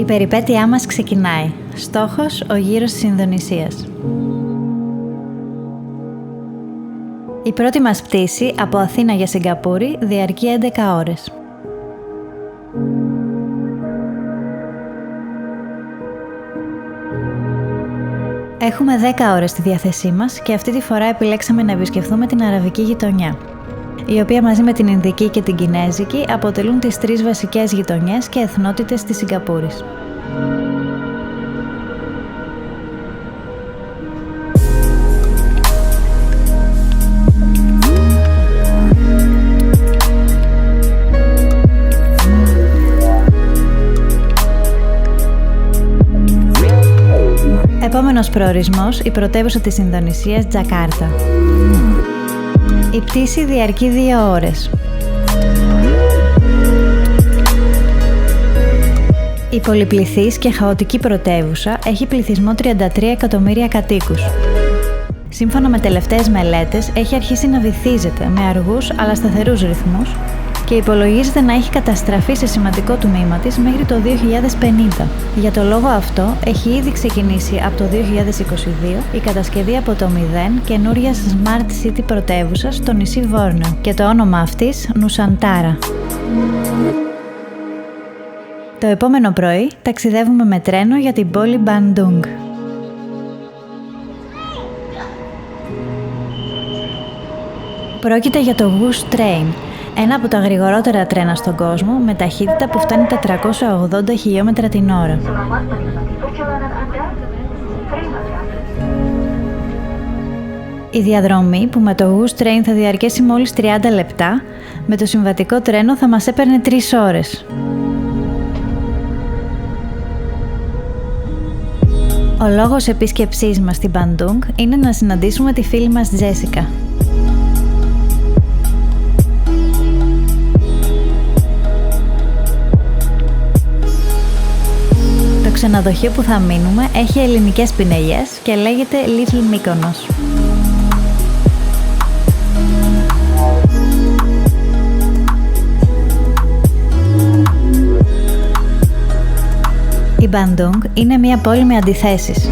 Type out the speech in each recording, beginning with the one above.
Η περιπέτειά μας ξεκινάει. Στόχος, ο γύρος της Ινδονησίας. Η πρώτη μας πτήση από Αθήνα για Σιγκαπούρη διαρκεί 11 ώρες. Έχουμε 10 ώρες στη διάθεσή μας και αυτή τη φορά επιλέξαμε να επισκεφθούμε την αραβική γειτονιά, η οποία μαζί με την Ινδική και την Κινέζικη αποτελούν τις 3 βασικές γειτονιές και εθνότητες της Σιγκαπούρης. Επόμενος προορισμός, η πρωτεύουσα της Ινδονησίας, Τζακάρτα. Η πτήση διαρκεί 2 ώρες. Η πολυπληθής και χαοτική πρωτεύουσα έχει πληθυσμό 33 εκατομμύρια κατοίκους. Σύμφωνα με τελευταίες μελέτες, έχει αρχίσει να βυθίζεται με αργούς αλλά σταθερούς ρυθμούς και υπολογίζεται να έχει καταστραφεί σε σημαντικό τμήμα της μέχρι το 2050. Για το λόγο αυτό, έχει ήδη ξεκινήσει από το 2022 η κατασκευή από το μηδέν καινούριας Smart City πρωτεύουσας στο νησί Βόρνεο και το όνομα αυτής Νουσαντάρα. Το επόμενο πρωί ταξιδεύουμε με τρένο για την πόλη Μπαντούγκ. Πρόκειται για το Whoosh Train, ένα από τα γρηγορότερα τρένα στον κόσμο με ταχύτητα που φτάνει τα 380 χιλιόμετρα την ώρα. Η διαδρομή που με το Whoosh Train θα διαρκέσει μόλις 30 λεπτά, με το συμβατικό τρένο θα μας έπαιρνε 3 ώρες. Ο λόγος επίσκεψής μας στην Μπαντούγκ είναι να συναντήσουμε τη φίλη μας Τζέσικα. Το ξενοδοχείο που θα μείνουμε έχει ελληνικές πινελιές και λέγεται Little Mykonos. Η Μπαντούγκ είναι μια πόλη με αντιθέσεις.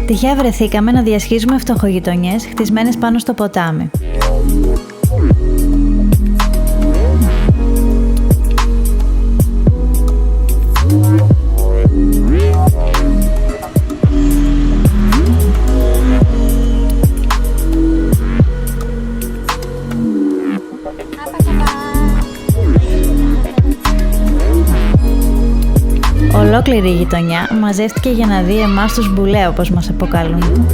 Τυχαία βρεθήκαμε να διασχίζουμε φτωχογειτονιές χτισμένες πάνω στο ποτάμι. Ολόκληρη η γειτονιά μαζεύτηκε για να δει εμάς τους μπουλέ, όπως μας αποκαλούν.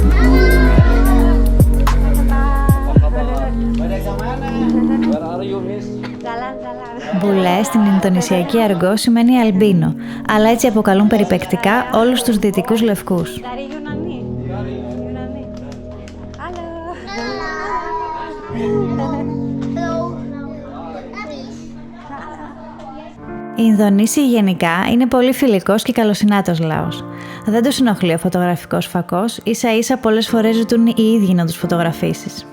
Μπουλέ στην Ινδονησιακή αργό σημαίνει αλμπίνο, αλλά έτσι αποκαλούν περιπεκτικά όλους τους δυτικούς λευκούς. Οι Ινδονήσιοι γενικά είναι πολύ φιλικός και καλοσυνάτος λαός. Δεν τους ενοχλεί ο φωτογραφικός φακός, ίσα ίσα πολλές φορές ζητούν οι ίδιοι να τους φωτογραφίσεις.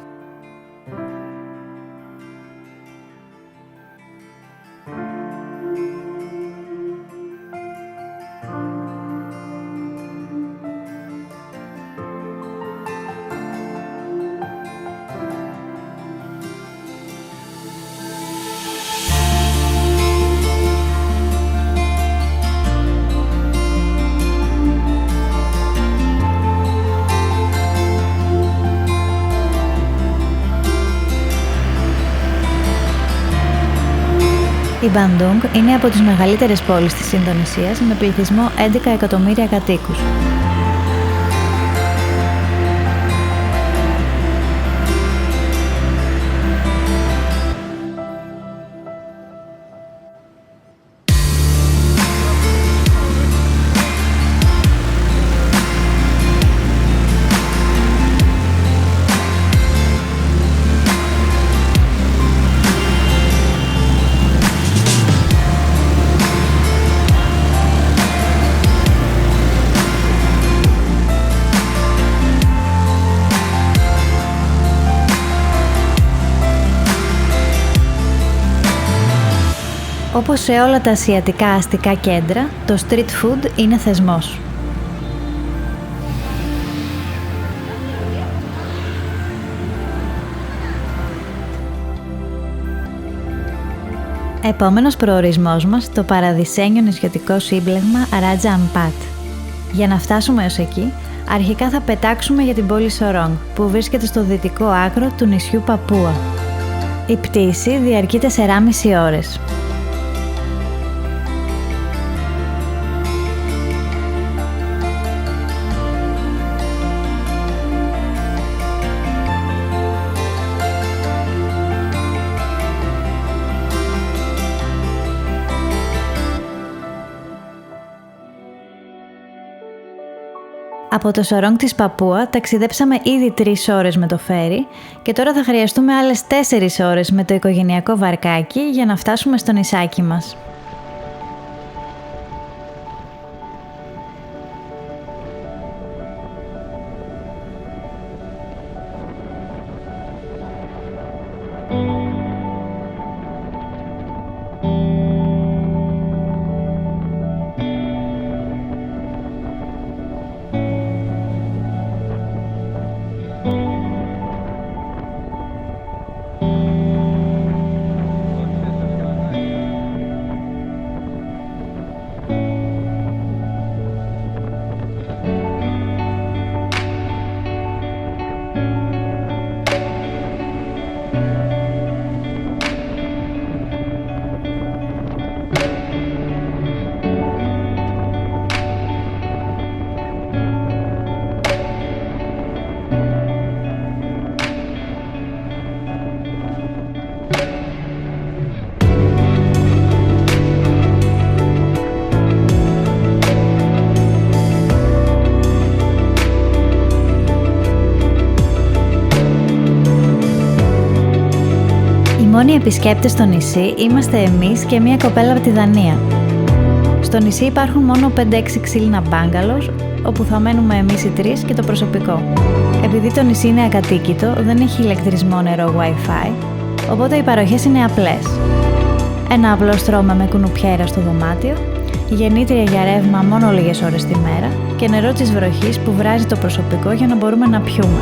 Η Μπαντούγκ είναι από τις μεγαλύτερες πόλεις της Ινδονησίας με πληθυσμό 11 εκατομμύρια κατοίκους. Όπως σε όλα τα ασιατικά αστικά κέντρα, το street food είναι θεσμός. Επόμενος προορισμός μας, το παραδεισένιο νησιωτικό σύμπλεγμα Raja Ampat. Για να φτάσουμε ως εκεί, αρχικά θα πετάξουμε για την πόλη Sorong, που βρίσκεται στο δυτικό άκρο του νησιού Παπούα. Η πτήση διαρκεί 4,5 ώρες. Από το Sorong της Παπούα ταξιδέψαμε ήδη 3 ώρες με το φέρι και τώρα θα χρειαστούμε άλλες 4 ώρες με το οικογενειακό βαρκάκι για να φτάσουμε στο νησάκι μας. Οι μόνοι επισκέπτες στο νησί είμαστε εμείς και μια κοπέλα από τη Δανία. Στο νησί υπάρχουν μόνο 5-6 ξύλινα μπάγκαλος, όπου θα μένουμε εμείς οι 3 και το προσωπικό. Επειδή το νησί είναι ακατοίκητο, δεν έχει ηλεκτρισμό, νερό, Wi-Fi, οπότε οι παροχές είναι απλές. Ένα απλό στρώμα με κουνουπιέρα στο δωμάτιο, γεννήτρια για ρεύμα μόνο λίγες ώρες τη μέρα και νερό της βροχής που βράζει το προσωπικό για να μπορούμε να πιούμε.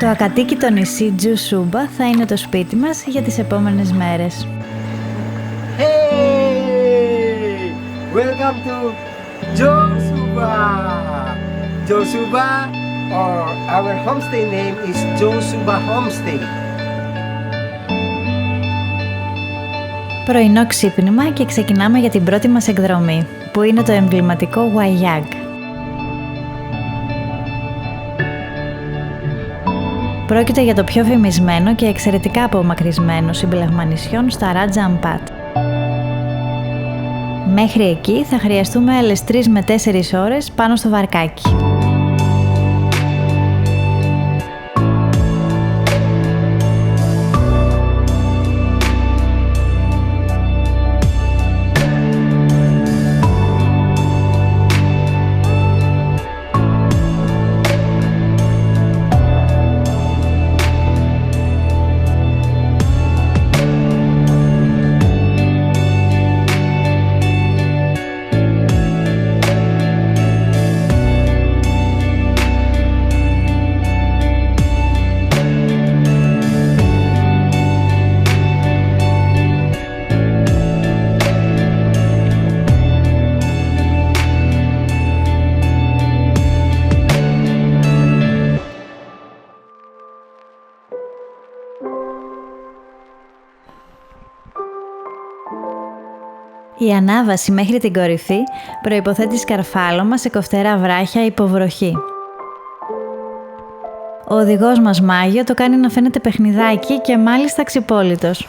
Το ακατοίκητο νησί Τζου Σούμπα θα είναι το σπίτι μας για τις επόμενες μέρες. Hey! Welcome to Josuba! Josuba, or our homestay name is Josuba Homestay. Πρωινό ξύπνημα και ξεκινάμε για την πρώτη μας εκδρομή, που είναι το εμβληματικό Wayag. Πρόκειται για το πιο φημισμένο και εξαιρετικά απομακρυσμένο σύμπλεγμα νησιών στα Raja Ampat. Μέχρι εκεί θα χρειαστούμε άλλες 3 με 4 ώρες πάνω στο βαρκάκι. Η ανάβαση μέχρι την κορυφή προϋποθέτει σκαρφάλωμα σε κοφτερά βράχια υποβροχή. Ο οδηγός μας Μάγιο το κάνει να φαίνεται παιχνιδάκι και μάλιστα ξυπόλυτος.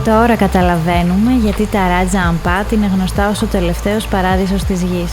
Τώρα καταλαβαίνουμε γιατί τα Raja Ampat είναι γνωστά ως ο τελευταίος παράδεισος της γης.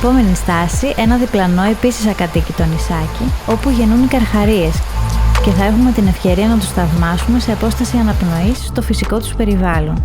Επόμενη στάση, ένα διπλανό επίσης ακατοίκητο νησάκι, όπου γεννούν οι καρχαρίες και θα έχουμε την ευκαιρία να τους θαυμάσουμε σε απόσταση αναπνοής στο φυσικό τους περιβάλλον.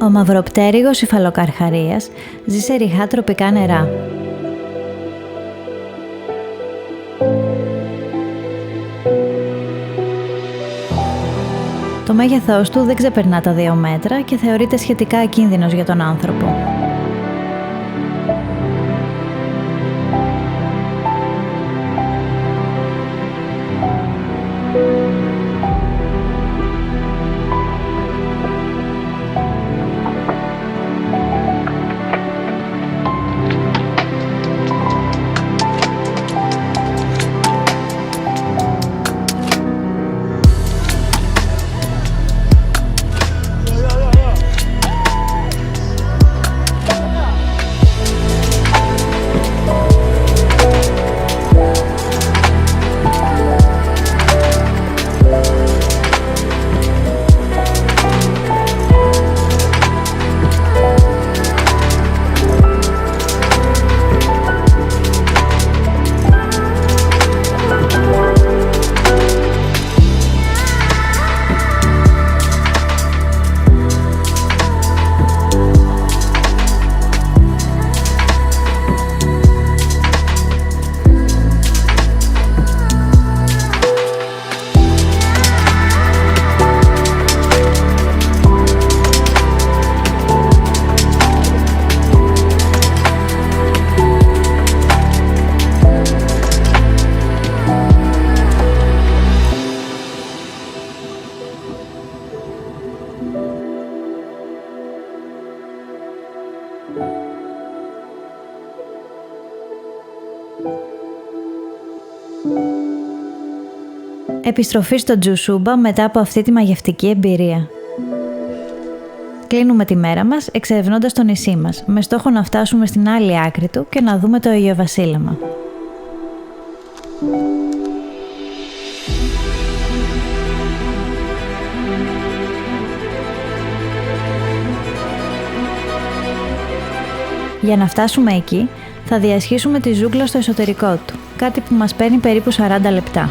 Ο μαυροπτέρυγος υφαλοκαρχαρίας ζει σε ρηχά τροπικά νερά. Το μέγεθός του δεν ξεπερνά τα 2 μέτρα και θεωρείται σχετικά ακίνδυνος για τον άνθρωπο. Επιστροφή στο Τζουσούμπα μετά από αυτή τη μαγευτική εμπειρία. Κλείνουμε τη μέρα μας εξερευνώντας το νησί μας, με στόχο να φτάσουμε στην άλλη άκρη του και να δούμε το ηλιοβασίλεμα. Για να φτάσουμε εκεί, θα διασχίσουμε τη ζούγκλα στο εσωτερικό του, κάτι που μας παίρνει περίπου 40 λεπτά.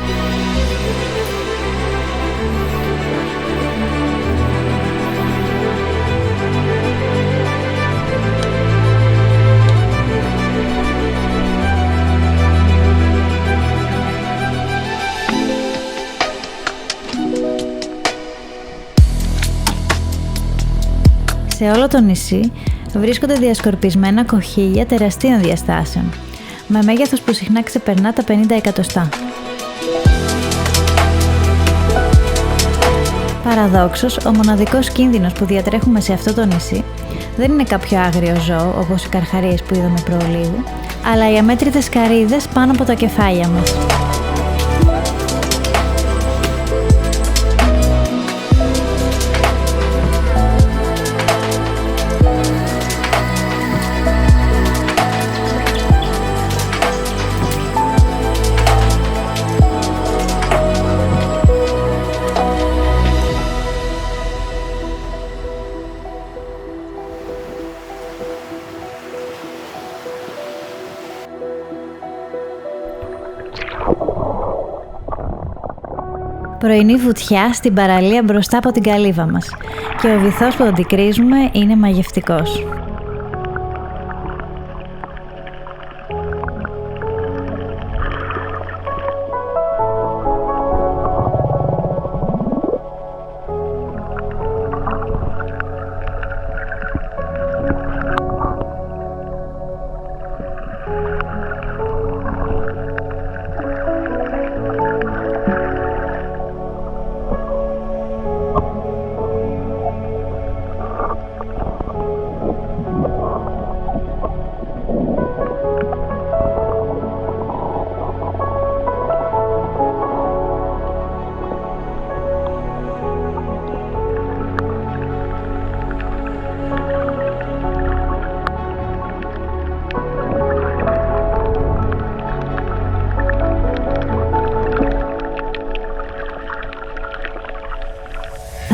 Σε όλο το νησί βρίσκονται διασκορπισμένα κοχύλια τεραστίων διαστάσεων, με μέγεθος που συχνά ξεπερνά τα 50 εκατοστά. Παραδόξως, ο μοναδικός κίνδυνος που διατρέχουμε σε αυτό το νησί δεν είναι κάποιο άγριο ζώο όπως οι καρχαρίες που είδαμε προολίγου, αλλά οι αμέτρητες καρύδες πάνω από τα κεφάλια μας. Πρωινή βουτιά στην παραλία μπροστά από την καλύβα μας και ο βυθός που τον κρίζουμε είναι μαγευτικός.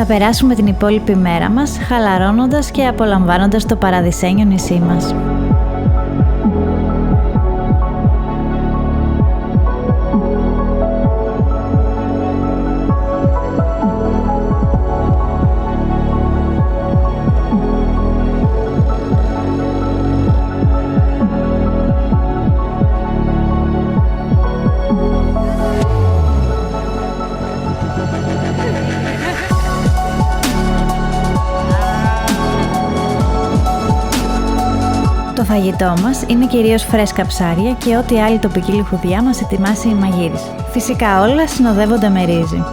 Θα περάσουμε την υπόλοιπη μέρα μας χαλαρώνοντας και απολαμβάνοντας το παραδεισένιο νησί μας. Το φαγητό μας είναι κυρίως φρέσκα ψάρια και ό,τι άλλη τοπική λιχουδιά μας ετοιμάσει η μαγείρης. Φυσικά όλα συνοδεύονται με ρύζι.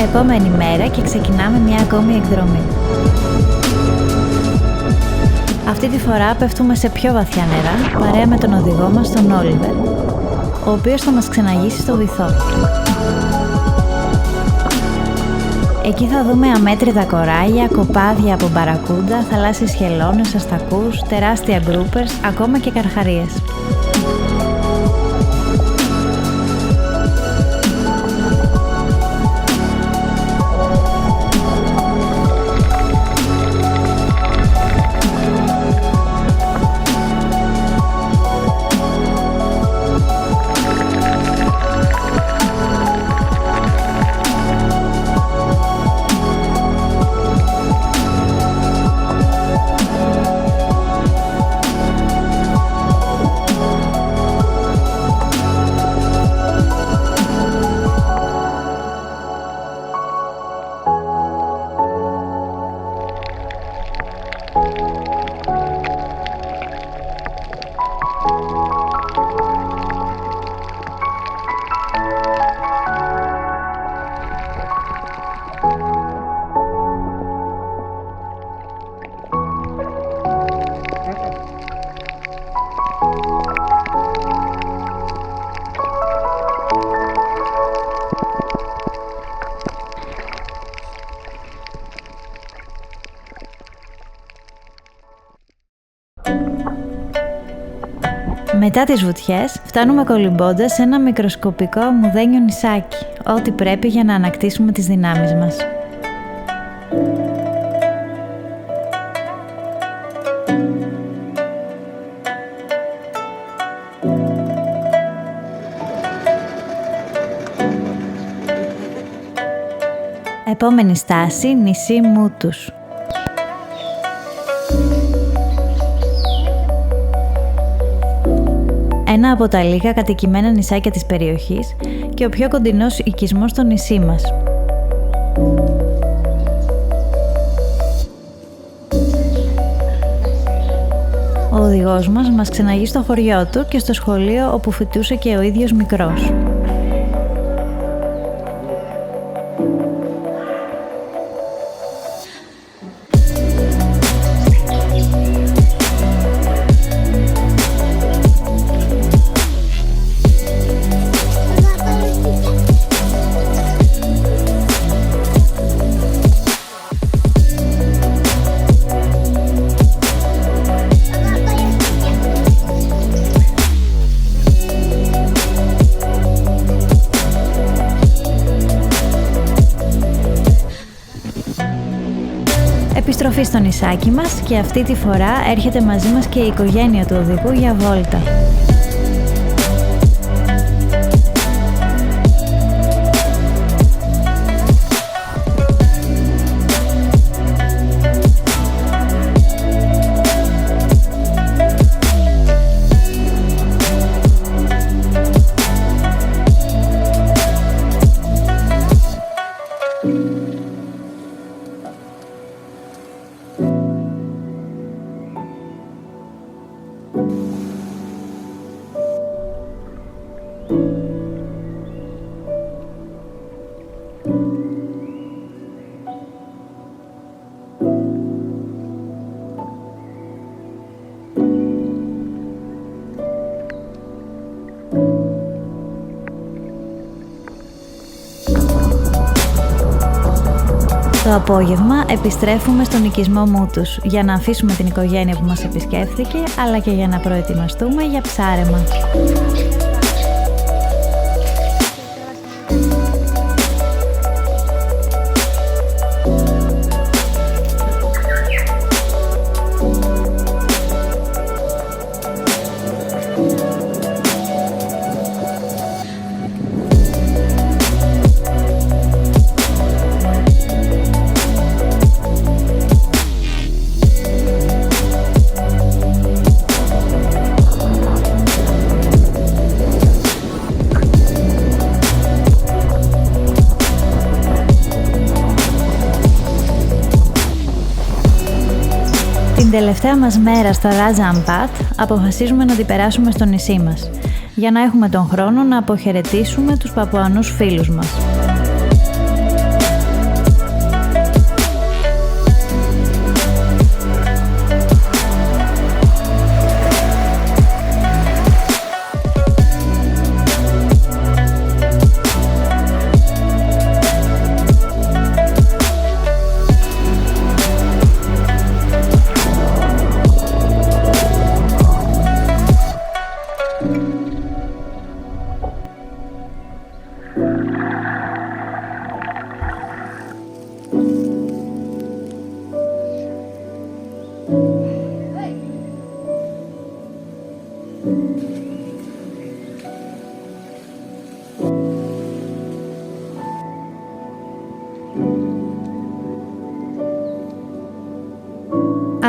Επόμενη μέρα και ξεκινάμε μια ακόμη εκδρομή. Αυτή τη φορά πέφτουμε σε πιο βαθιά νερά, παρέα με τον οδηγό μας, τον Όλιβερ, ο οποίος θα μας ξεναγήσει στο βυθό. Εκεί θα δούμε αμέτρητα κοράλια, κοπάδια από μπαρακούντα, θαλάσσιες χελώνες, αστακούς, τεράστια γκρούπερς, ακόμα και καρχαρίες. Μετά τις βουτιές, φτάνουμε κολυμπώντας σε ένα μικροσκοπικό μουδένιο νησάκι, ό,τι πρέπει για να ανακτήσουμε τις δυνάμεις μας. Επόμενη στάση, νησί Μούτους. Ένα από τα λίγα κατοικημένα νησάκια της περιοχής και ο πιο κοντινός οικισμός στο νησί μας. Ο οδηγός μας ξεναγεί στο χωριό του και στο σχολείο όπου φοιτούσε και ο ίδιος μικρός. Επιστροφή στο νησάκι μας και αυτή τη φορά έρχεται μαζί μας και η οικογένεια του οδηγού για βόλτα. Το απόγευμα επιστρέφουμε στον οικισμό Μούτους για να αφήσουμε την οικογένεια που μας επισκέφθηκε, αλλά και για να προετοιμαστούμε για ψάρεμα. Την τελευταία μας μέρα στα Ράτζα Αμπάτ αποφασίζουμε να την περάσουμε στο νησί μας, για να έχουμε τον χρόνο να αποχαιρετήσουμε τους Παπουανούς φίλους μας.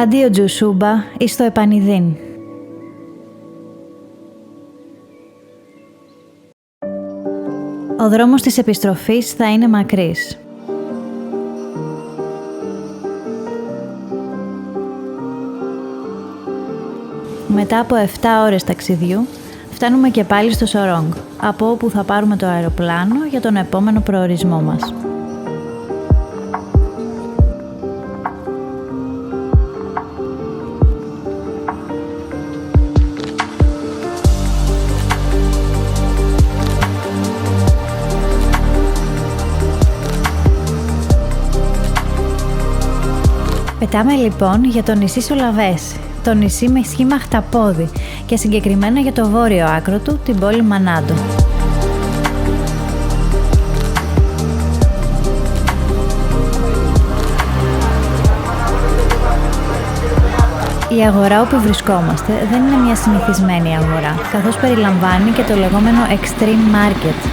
Αντίο Τζοσούμπα εις το επανειδήν. Ο δρόμος της επιστροφής θα είναι μακρύς. μετά από 7 ώρες ταξιδιού, φτάνουμε και πάλι στο Σορόγκ, από όπου θα πάρουμε το αεροπλάνο για τον επόμενο προορισμό μας. Πετάμε λοιπόν για το νησί Σολαβέσι, το νησί με σχήμα χταπόδι και συγκεκριμένα για το βόρειο άκρο του, την πόλη Μανάντο. Η αγορά όπου βρισκόμαστε δεν είναι μια συνηθισμένη αγορά, καθώς περιλαμβάνει και το λεγόμενο Extreme Market,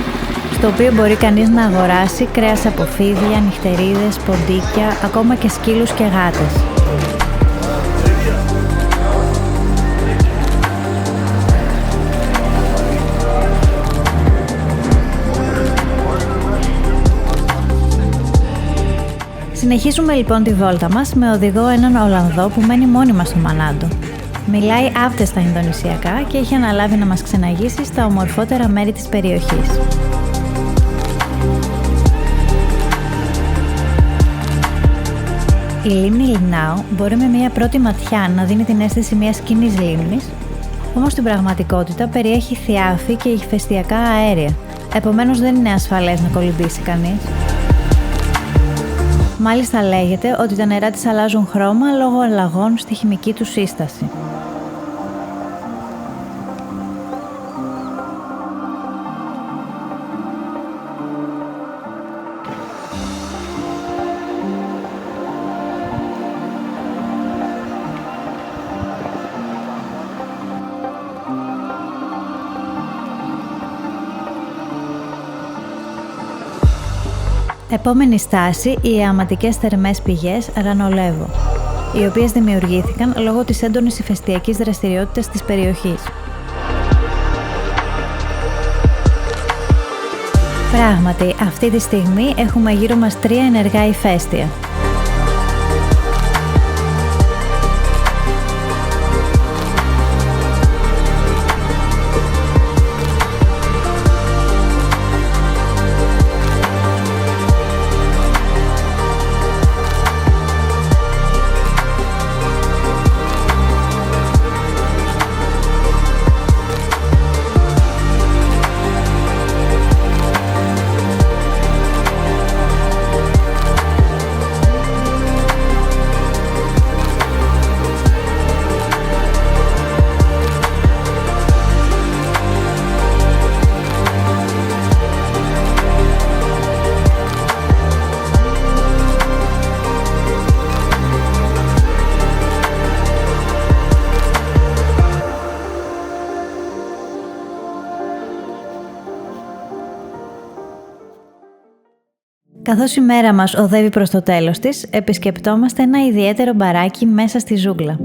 στο οποίο μπορεί κανείς να αγοράσει κρέας από φίδια, νυχτερίδες, ποντίκια, ακόμα και σκύλους και γάτες. Συνεχίζουμε λοιπόν τη βόλτα μας με οδηγό έναν Ολλανδό που μένει μόνιμα στο Μανάντο. Μιλάει άφτεστα Ινδονησιακά και έχει αναλάβει να μας ξεναγήσει στα ομορφότερα μέρη της περιοχής. Η λίμνη Λινάου μπορεί με μια πρώτη ματιά να δίνει την αίσθηση μιας κοινής λίμνης, όμως στην πραγματικότητα περιέχει θιάφη και ηφαιστειακά αέρια, επομένως δεν είναι ασφαλές να κολυμπήσει κανείς. Μάλιστα λέγεται ότι τα νερά της αλλάζουν χρώμα λόγω αλλαγών στη χημική του σύσταση. Επόμενη στάση, οι αιαματικές θερμές πηγές Ρανολέβο, οι οποίες δημιουργήθηκαν λόγω της έντονης ηφαιστειακής δραστηριότητας της περιοχής. Πράγματι, αυτή τη στιγμή έχουμε γύρω μας 3 ενεργά ηφαίστεια. Καθώς η μέρα μας οδεύει προς το τέλος της, επισκεπτόμαστε ένα ιδιαίτερο μπαράκι μέσα στη ζούγκλα.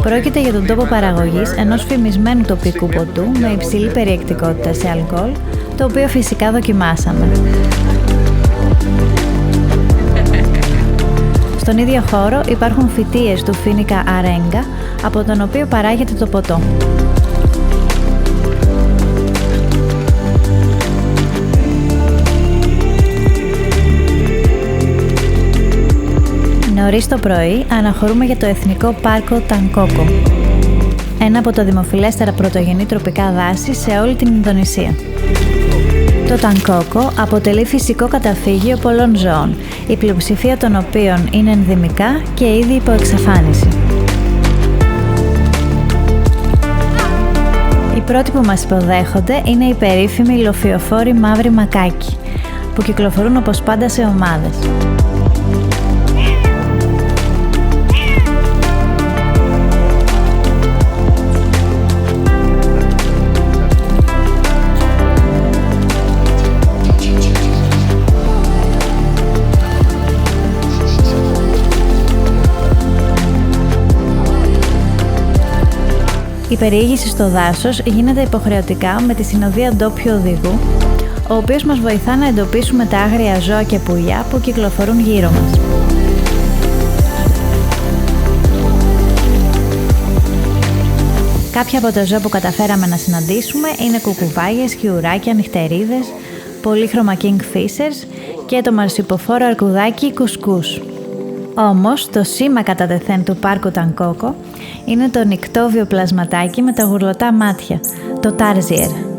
Πρόκειται για τον τόπο παραγωγής ενός φημισμένου τοπικού ποτού με υψηλή περιεκτικότητα σε αλκοόλ, το οποίο φυσικά δοκιμάσαμε. Στον ίδιο χώρο υπάρχουν φυτείες του φοίνικα αρέγκα, από τον οποίο παράγεται το ποτό. Νωρίς το πρωί αναχωρούμε για το Εθνικό Πάρκο Τανκόκο, ένα από τα δημοφιλέστερα πρωτογενή τροπικά δάση σε όλη την Ινδονησία. Το Τανκόκο αποτελεί φυσικό καταφύγιο πολλών ζώων, η πλειοψηφία των οποίων είναι ενδημικά και ήδη υπό εξαφάνιση. Οι πρώτοι που μας υποδέχονται είναι οι περίφημοι λοφιοφόροι μαύροι μακάκοι, που κυκλοφορούν όπως πάντα σε ομάδες. Η περιήγηση στο δάσος γίνεται υποχρεωτικά με τη συνοδεία ντόπιου οδηγού, ο οποίος μας βοηθά να εντοπίσουμε τα άγρια ζώα και πουλιά που κυκλοφορούν γύρω μας. Κάποια από τα ζώα που καταφέραμε να συναντήσουμε είναι κουκουβάγες, χιουράκια, νυχτερίδες, πολύχρωμα kingfishers και το μαρσιποφόρο αρκουδάκι κουσκούς. Όμως, το σήμα κατά τεθέν του πάρκου Τανκόκο είναι το νικτόβιο πλασματάκι με τα γουρλωτά μάτια, το τάρζιερ.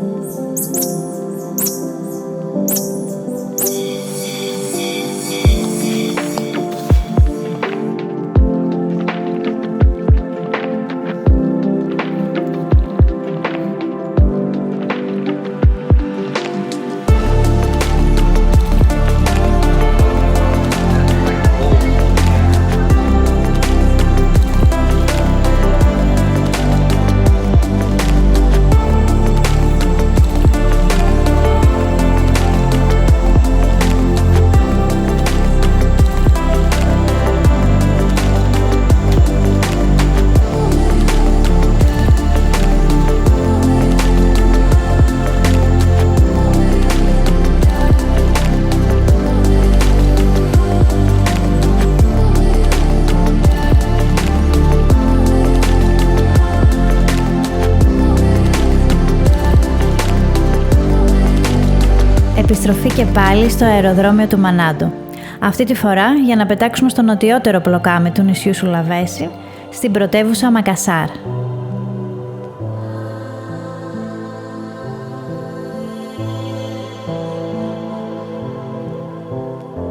Επιστροφή και πάλι στο αεροδρόμιο του Μανάντο. Αυτή τη φορά για να πετάξουμε στο νοτιότερο πλοκάμι του νησιού Σουλαβέση, στην πρωτεύουσα Μακασάρ.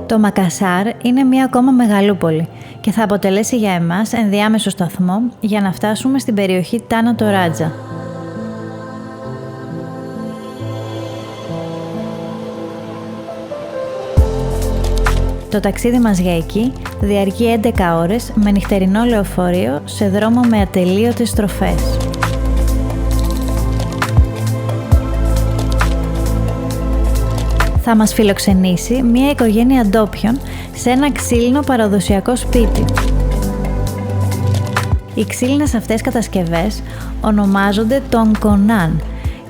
Το Μακασάρ είναι μία ακόμα μεγαλούπολη και θα αποτελέσει για εμάς ενδιάμεσο σταθμό για να φτάσουμε στην περιοχή Τάνα Τοράτζα. Το ταξίδι μας για εκεί διαρκεί 11 ώρες με νυχτερινό λεωφορείο σε δρόμο με ατελείωτες στροφές. Θα μας φιλοξενήσει μια οικογένεια ντόπιων σε ένα ξύλινο παραδοσιακό σπίτι. Οι ξύλινες αυτές κατασκευές ονομάζονται Τονκονάν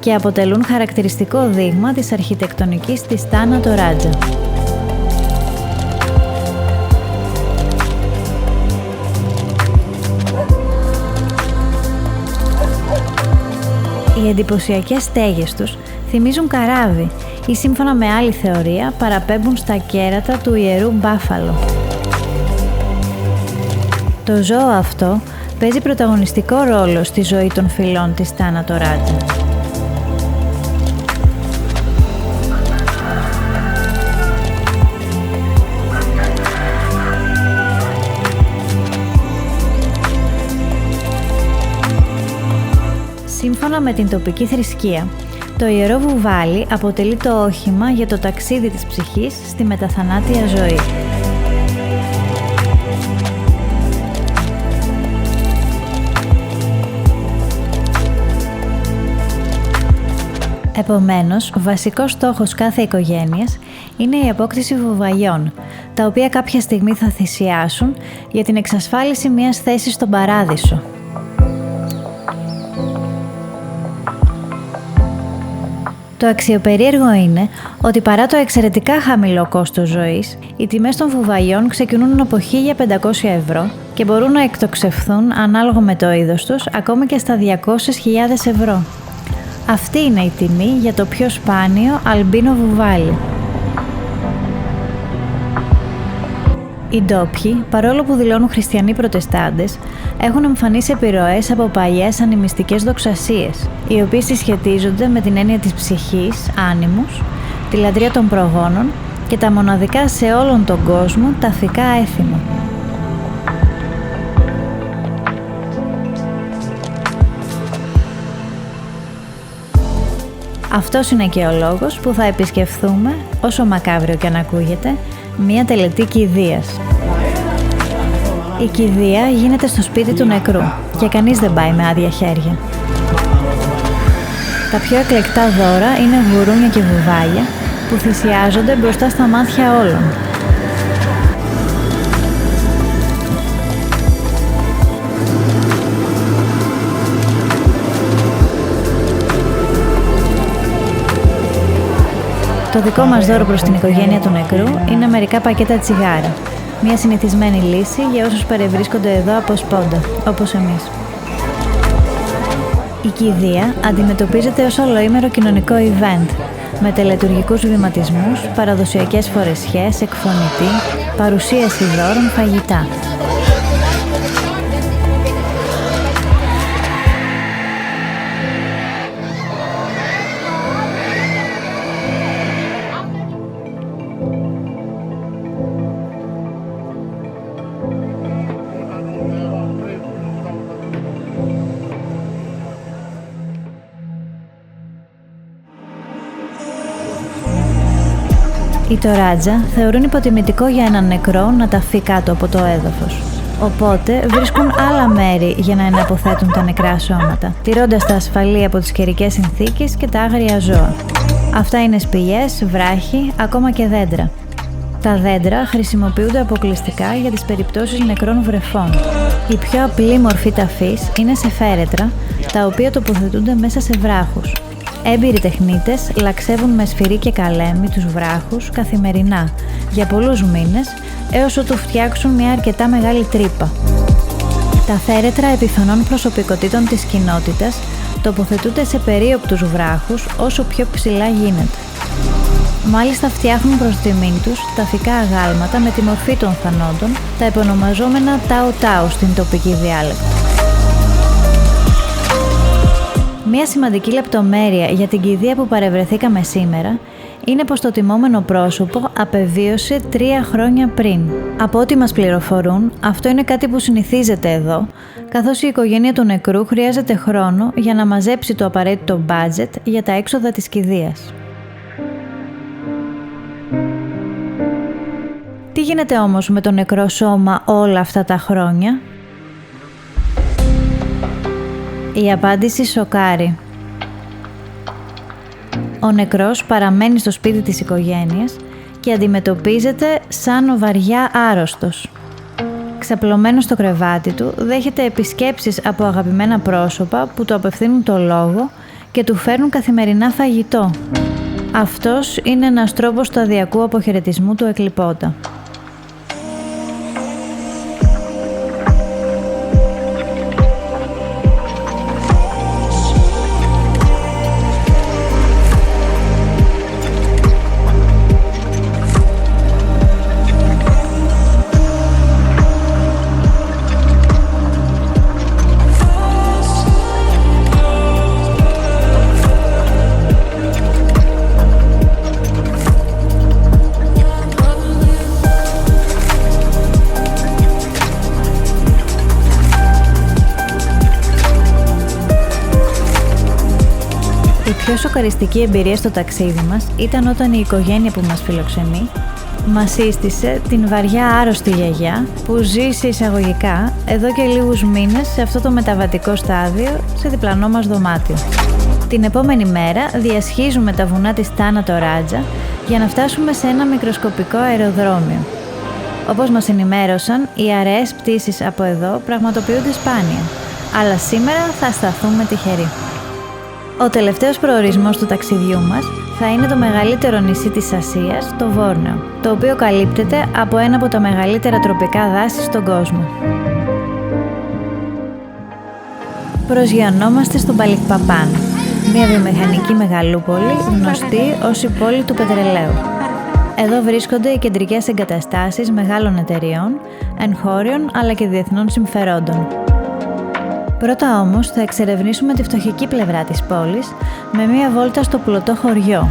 και αποτελούν χαρακτηριστικό δείγμα της αρχιτεκτονικής της Τάνα Τοράτζα. Οι εντυπωσιακές στέγες τους θυμίζουν καράβι ή σύμφωνα με άλλη θεωρία παραπέμπουν στα κέρατα του ιερού μπάφαλο. Το ζώο αυτό παίζει πρωταγωνιστικό ρόλο στη ζωή των φυλών της Τάνα Τοράτζα. Σύμφωνα με την τοπική θρησκεία, το ιερό βουβάλι αποτελεί το όχημα για το ταξίδι της ψυχής στη μεταθανάτια ζωή. Επομένως, βασικός στόχος κάθε οικογένειας είναι η απόκτηση βουβαλιών, τα οποία κάποια στιγμή θα θυσιάσουν για την εξασφάλιση μιας θέσης στον παράδεισο. Το αξιοπερίεργο είναι ότι παρά το εξαιρετικά χαμηλό κόστος ζωής, οι τιμές των βουβαλιών ξεκινούν από 1.500 ευρώ και μπορούν να εκτοξευθούν ανάλογα με το είδος τους ακόμα και στα 200.000 ευρώ. Αυτή είναι η τιμή για το πιο σπάνιο αλμπίνο βουβάλι. Οι ντόπιοι, παρόλο που δηλώνουν χριστιανοί προτεστάντες, έχουν εμφανίσει επιρροές από παλιές ανιμιστικές δοξασίες, οι οποίες συσχετίζονται με την έννοια της ψυχής, άνιμους, τη λατρεία των προγόνων και τα μοναδικά σε όλον τον κόσμο ταφικά έθιμα. Αυτός είναι και ο λόγος που θα επισκεφθούμε, όσο μακάβριο και αν ακούγεται, μία τελετή κηδείας. Η κηδεία γίνεται στο σπίτι του νεκρού και κανείς δεν πάει με άδεια χέρια. Τα πιο εκλεκτά δώρα είναι γουρούνια και βουβάλια που θυσιάζονται μπροστά στα μάτια όλων. Το δικό μας δώρο προς την οικογένεια του νεκρού είναι μερικά πακέτα τσιγάρα. Μια συνηθισμένη λύση για όσους παρευρίσκονται εδώ από σπόντα, όπως εμείς. Η κηδεία αντιμετωπίζεται ως ολοήμερο κοινωνικό event, με τελετουργικούς βηματισμούς, παραδοσιακές φορεσιές, εκφωνητή, παρουσίαση δώρων, φαγητά. Οι Τοράτζα θεωρούν υποτιμητικό για έναν νεκρό να ταφεί κάτω από το έδαφος. Οπότε βρίσκουν άλλα μέρη για να εναποθέτουν τα νεκρά σώματα, τηρώντας τα ασφαλή από τις καιρικές συνθήκες και τα άγρια ζώα. Αυτά είναι σπηλιές, βράχοι, ακόμα και δέντρα. Τα δέντρα χρησιμοποιούνται αποκλειστικά για τις περιπτώσεις νεκρών βρεφών. Η πιο απλή μορφή ταφής είναι σε φέρετρα, τα οποία τοποθετούνται μέσα σε βράχους. Έμπειροι τεχνίτες λαξεύουν με σφυρί και καλέμι τους βράχους καθημερινά για πολλούς μήνες, έως ότου φτιάξουν μια αρκετά μεγάλη τρύπα. Τα φέρετρα επιφανών προσωπικότητων της κοινότητας τοποθετούνται σε περίοπτους βράχους όσο πιο ψηλά γίνεται. Μάλιστα φτιάχνουν προς τιμήν τους ταφικά αγάλματα με τη μορφή των θανόντων, τα επωνομαζόμενα τάου-τάου στην τοπική διάλεκτο. Μία σημαντική λεπτομέρεια για την κηδεία που παρευρεθήκαμε σήμερα είναι πως το τιμόμενο πρόσωπο απεβίωσε 3 χρόνια πριν. Από ό,τι μας πληροφορούν, αυτό είναι κάτι που συνηθίζεται εδώ, καθώς η οικογένεια του νεκρού χρειάζεται χρόνο για να μαζέψει το απαραίτητο budget για τα έξοδα της κηδείας. Τι γίνεται όμως με το νεκρό σώμα όλα αυτά τα χρόνια? Η απάντηση σοκάρει. Ο νεκρός παραμένει στο σπίτι της οικογένειας και αντιμετωπίζεται σαν βαριά άρρωστος. Ξαπλωμένος στο κρεβάτι του, δέχεται επισκέψεις από αγαπημένα πρόσωπα που του απευθύνουν το λόγο και του φέρνουν καθημερινά φαγητό. Αυτός είναι ένας τρόπος σταδιακού αποχαιρετισμού του εκλειπώτα. Η πιο σοκαριστική εμπειρία στο ταξίδι μας ήταν όταν η οικογένεια που μας φιλοξενεί μας σύστησε την βαριά άρρωστη γιαγιά που ζει σε εισαγωγικά εδώ και λίγους μήνες σε αυτό το μεταβατικό στάδιο σε διπλανό μας δωμάτιο. Την επόμενη μέρα διασχίζουμε τα βουνά της Τάνα Τοράτζα για να φτάσουμε σε ένα μικροσκοπικό αεροδρόμιο. Όπως μας ενημέρωσαν, οι αραίες πτήσεις από εδώ πραγματοποιούνται σπάνια, αλλά σήμερα θα σταθούμε τυχεροί. Ο τελευταίος προορισμός του ταξιδιού μας θα είναι το μεγαλύτερο νησί της Ασίας, το Βόρνεο, το οποίο καλύπτεται από ένα από τα μεγαλύτερα τροπικά δάση στον κόσμο. Προσγειωνόμαστε στο Μπαλικπαπάν, μια βιομηχανική μεγαλούπολη γνωστή ως η πόλη του πετρελαίου. Εδώ βρίσκονται οι κεντρικές εγκαταστάσεις μεγάλων εταιριών, εγχώριων αλλά και διεθνών συμφερόντων. Πρώτα όμως θα εξερευνήσουμε τη φτωχική πλευρά της πόλης με μία βόλτα στο πλωτό χωριό.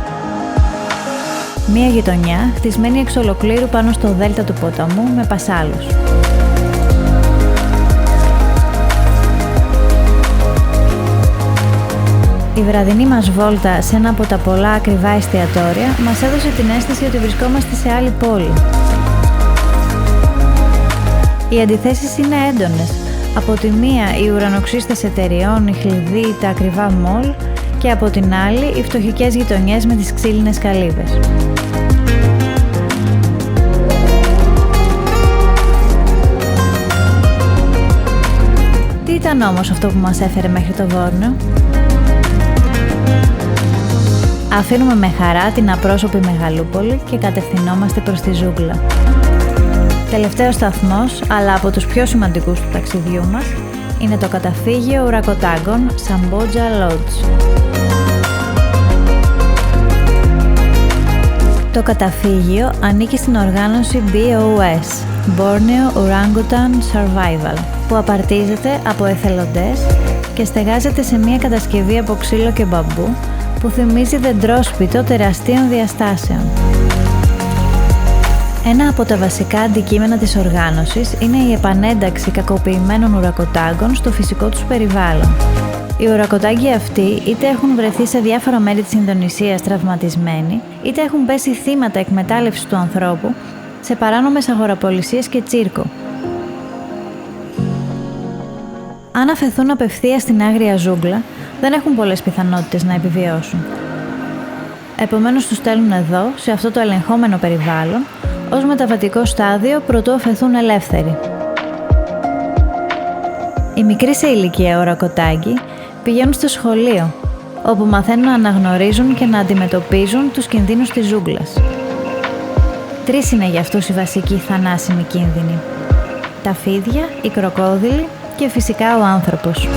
Μία γειτονιά χτισμένη εξ ολοκλήρου πάνω στο δέλτα του ποταμού με πασάλους. Η βραδινή μας βόλτα σε ένα από τα πολλά ακριβά εστιατόρια μας έδωσε την αίσθηση ότι βρισκόμαστε σε άλλη πόλη. Οι αντιθέσεις είναι έντονες. Από τη μία οι ουρανοξύστες εταιριών, η χλειδί, τα ακριβά μολ και από την άλλη οι φτωχικές γειτονιές με τις ξύλινες καλύβες. Τι ήταν όμως αυτό που μας έφερε μέχρι το Βόρνεο? αφήνουμε με χαρά την απρόσωπη μεγαλούπολη και κατευθυνόμαστε προς τη ζούγκλα. Τελευταίος σταθμός, αλλά από τους πιο σημαντικούς του ταξιδιού μας, είναι το καταφύγιο ουρακοτάγκων Samboja Lodge. Το καταφύγιο ανήκει στην οργάνωση BOS, Borneo Orangutan Survival, που απαρτίζεται από εθελοντές και στεγάζεται σε μια κατασκευή από ξύλο και μπαμπού που θυμίζει δεντρόσπιτο τεραστίων διαστάσεων. Ένα από τα βασικά αντικείμενα της οργάνωσης είναι η επανένταξη κακοποιημένων ουρακοτάγκων στο φυσικό τους περιβάλλον. Οι ουρακοτάγκοι αυτοί είτε έχουν βρεθεί σε διάφορα μέρη της Ινδονησίας τραυματισμένοι, είτε έχουν πέσει θύματα εκμετάλλευσης του ανθρώπου σε παράνομες αγοραπολισίες και τσίρκο. Αν αφαιθούν απευθείας στην άγρια ζούγκλα, δεν έχουν πολλές πιθανότητες να επιβιώσουν. Επομένως τους στέλνουν εδώ, σε αυτό το ελεγχόμενο περιβάλλον, ως μεταβατικό στάδιο προτού αφαιθούν ελεύθεροι. Οι μικροί σε ηλικία ουρακοτάγκοι πηγαίνουν στο σχολείο, όπου μαθαίνουν να αναγνωρίζουν και να αντιμετωπίζουν τους κινδύνους της ζούγκλας. 3 είναι για αυτούς οι βασικοί θανάσιμοι κίνδυνοι: τα φίδια, οι κροκόδιλοι και φυσικά ο άνθρωπος.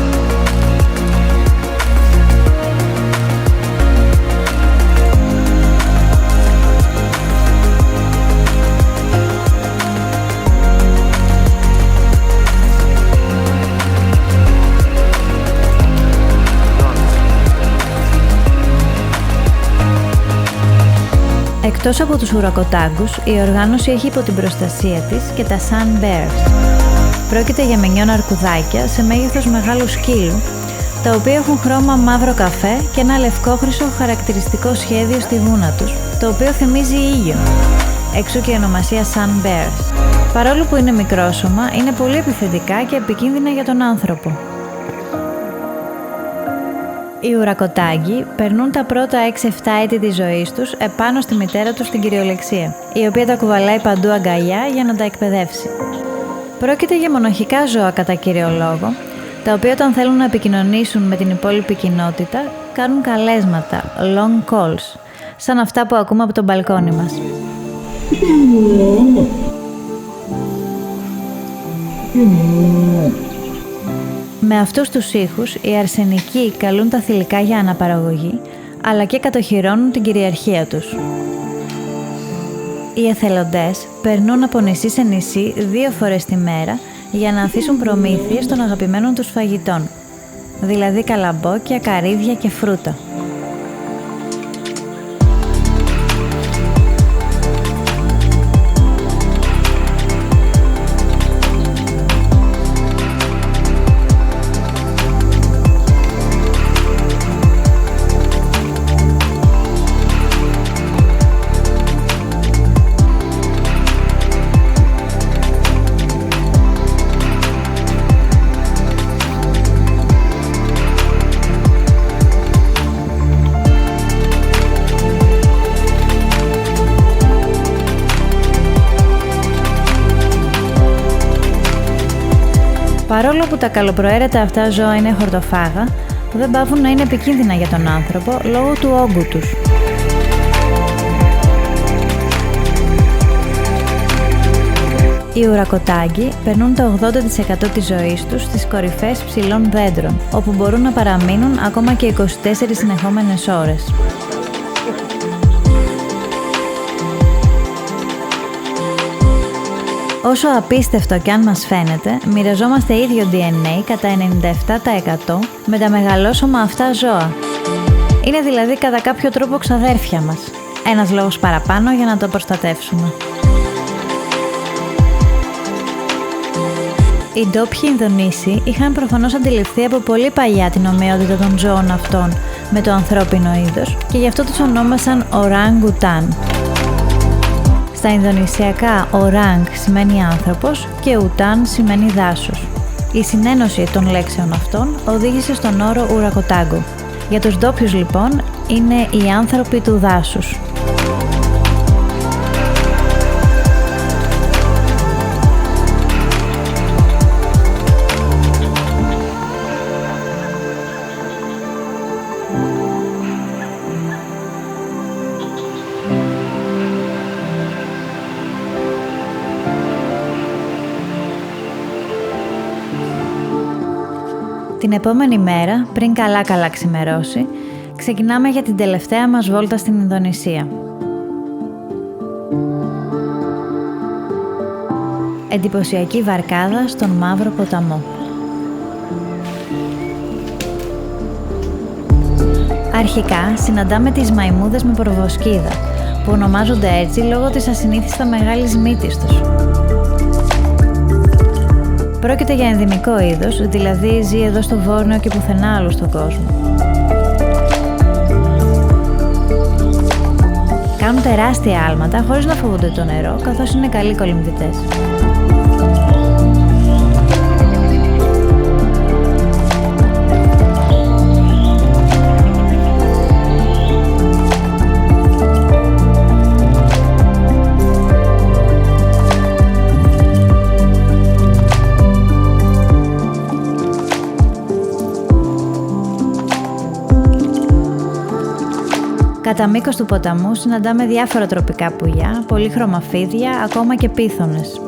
Εκτός από τους ουρακοτάγκους, η οργάνωση έχει υπό την προστασία της και τα Sun Bears. Πρόκειται για μινιόν αρκουδάκια σε μέγεθος μεγάλου σκύλου, τα οποία έχουν χρώμα μαύρο καφέ και ένα λευκόχρυσο χαρακτηριστικό σχέδιο στη γούνα τους, το οποίο θυμίζει ήλιο. Εξού και η ονομασία Sun Bears. Παρόλο που είναι μικρόσωμα, είναι πολύ επιθετικά και επικίνδυνα για τον άνθρωπο. Οι ουρακοτάγκοι περνούν τα πρώτα 6-7 έτη της ζωής τους επάνω στη μητέρα τους στην κυριολεξία, η οποία τα κουβαλάει παντού αγκαλιά για να τα εκπαιδεύσει. Πρόκειται για μονοχικά ζώα κατά κύριο λόγο, τα οποία όταν θέλουν να επικοινωνήσουν με την υπόλοιπη κοινότητα, κάνουν καλέσματα, long calls, σαν αυτά που ακούμε από τον μπαλκόνι μας. Με αυτούς τους ήχους, οι αρσενικοί καλούν τα θηλυκά για αναπαραγωγή, αλλά και κατοχυρώνουν την κυριαρχία τους. Οι εθελοντές περνούν από νησί σε νησί 2 φορές τη μέρα για να αφήσουν προμήθειες των αγαπημένων τους φαγητών, δηλαδή καλαμπόκια, καρύδια και φρούτα. Παρόλο που τα καλοπροαίρετα αυτά ζώα είναι χορτοφάγα, δεν παύουν να είναι επικίνδυνα για τον άνθρωπο λόγω του όγκου τους. Οι ουρακοτάγκοι περνούν το 80% της ζωής τους στις κορυφές ψηλών δέντρων, όπου μπορούν να παραμείνουν ακόμα και 24 συνεχόμενες ώρες. Όσο απίστευτο κι αν μας φαίνεται, μοιραζόμαστε ίδιο DNA κατά 97% με τα μεγαλόσωμα αυτά ζώα. Είναι δηλαδή κατά κάποιο τρόπο ξαδέρφια μας. Ένας λόγος παραπάνω για να το προστατεύσουμε. Οι ντόπιοι Ινδονήσιοι είχαν προφανώς αντιληφθεί από πολύ παλιά την ομοιότητα των ζώων αυτών με το ανθρώπινο είδος και γι' αυτό τους ονόμασαν Orangutan. Στα Ινδονησιακά, orang σημαίνει άνθρωπος και utan σημαίνει δάσος. Η συνένωση των λέξεων αυτών οδήγησε στον όρο ουρακοτάγκο. Για τους ντόπιους λοιπόν είναι οι άνθρωποι του δάσους. Την επόμενη μέρα, πριν καλά ξημερώσει, ξεκινάμε για την τελευταία μας βόλτα στην Ινδονησία. Εντυπωσιακή βαρκάδα στον Μαύρο Ποταμό. Αρχικά συναντάμε τις μαϊμούδες με προβοσκίδα, που ονομάζονται έτσι λόγω της ασυνήθιστα μεγάλης μύτης τους. Πρόκειται για ενδυμικό είδος, δηλαδή ζει εδώ στο Βόρειο και πουθενά άλλου στον κόσμο. Κάνουν τεράστια άλματα χωρίς να φοβούνται το νερό, καθώς είναι καλοί κολυμβητές. Κατά μήκος του ποταμού συναντάμε διάφορα τροπικά πουλιά, πολύχρωμα φίδια, ακόμα και πίθωνες.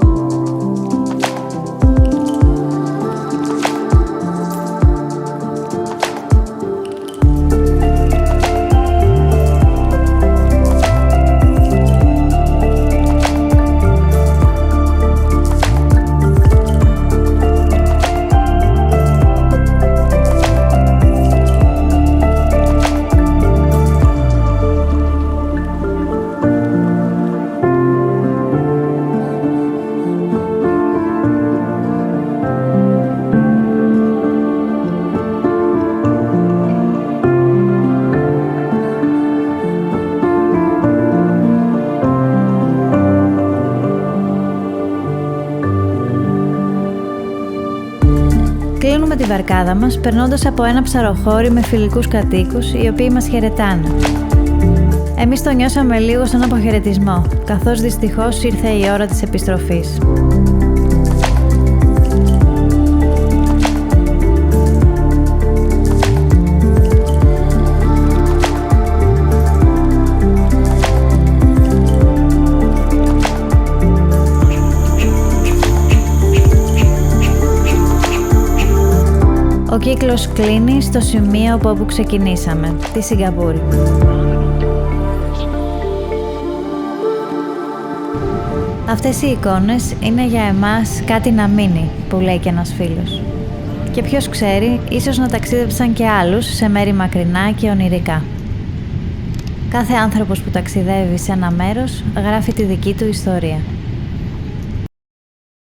Κλείνουμε τη βαρκάδα μας περνώντας από ένα ψαροχώρι με φιλικούς κατοίκους, οι οποίοι μας χαιρετάνε. Εμείς το νιώσαμε λίγο σαν αποχαιρετισμό, καθώς δυστυχώς ήρθε η ώρα της επιστροφής. Ο κύκλος κλείνει στο σημείο από όπου ξεκινήσαμε, τη Σιγκαπούρη. Αυτές οι εικόνες είναι για εμάς κάτι να μείνει, που λέει και ένας φίλος. Και ποιος ξέρει, ίσως να ταξίδεψαν και άλλους σε μέρη μακρινά και ονειρικά. Κάθε άνθρωπος που ταξιδεύει σε ένα μέρος γράφει τη δική του ιστορία.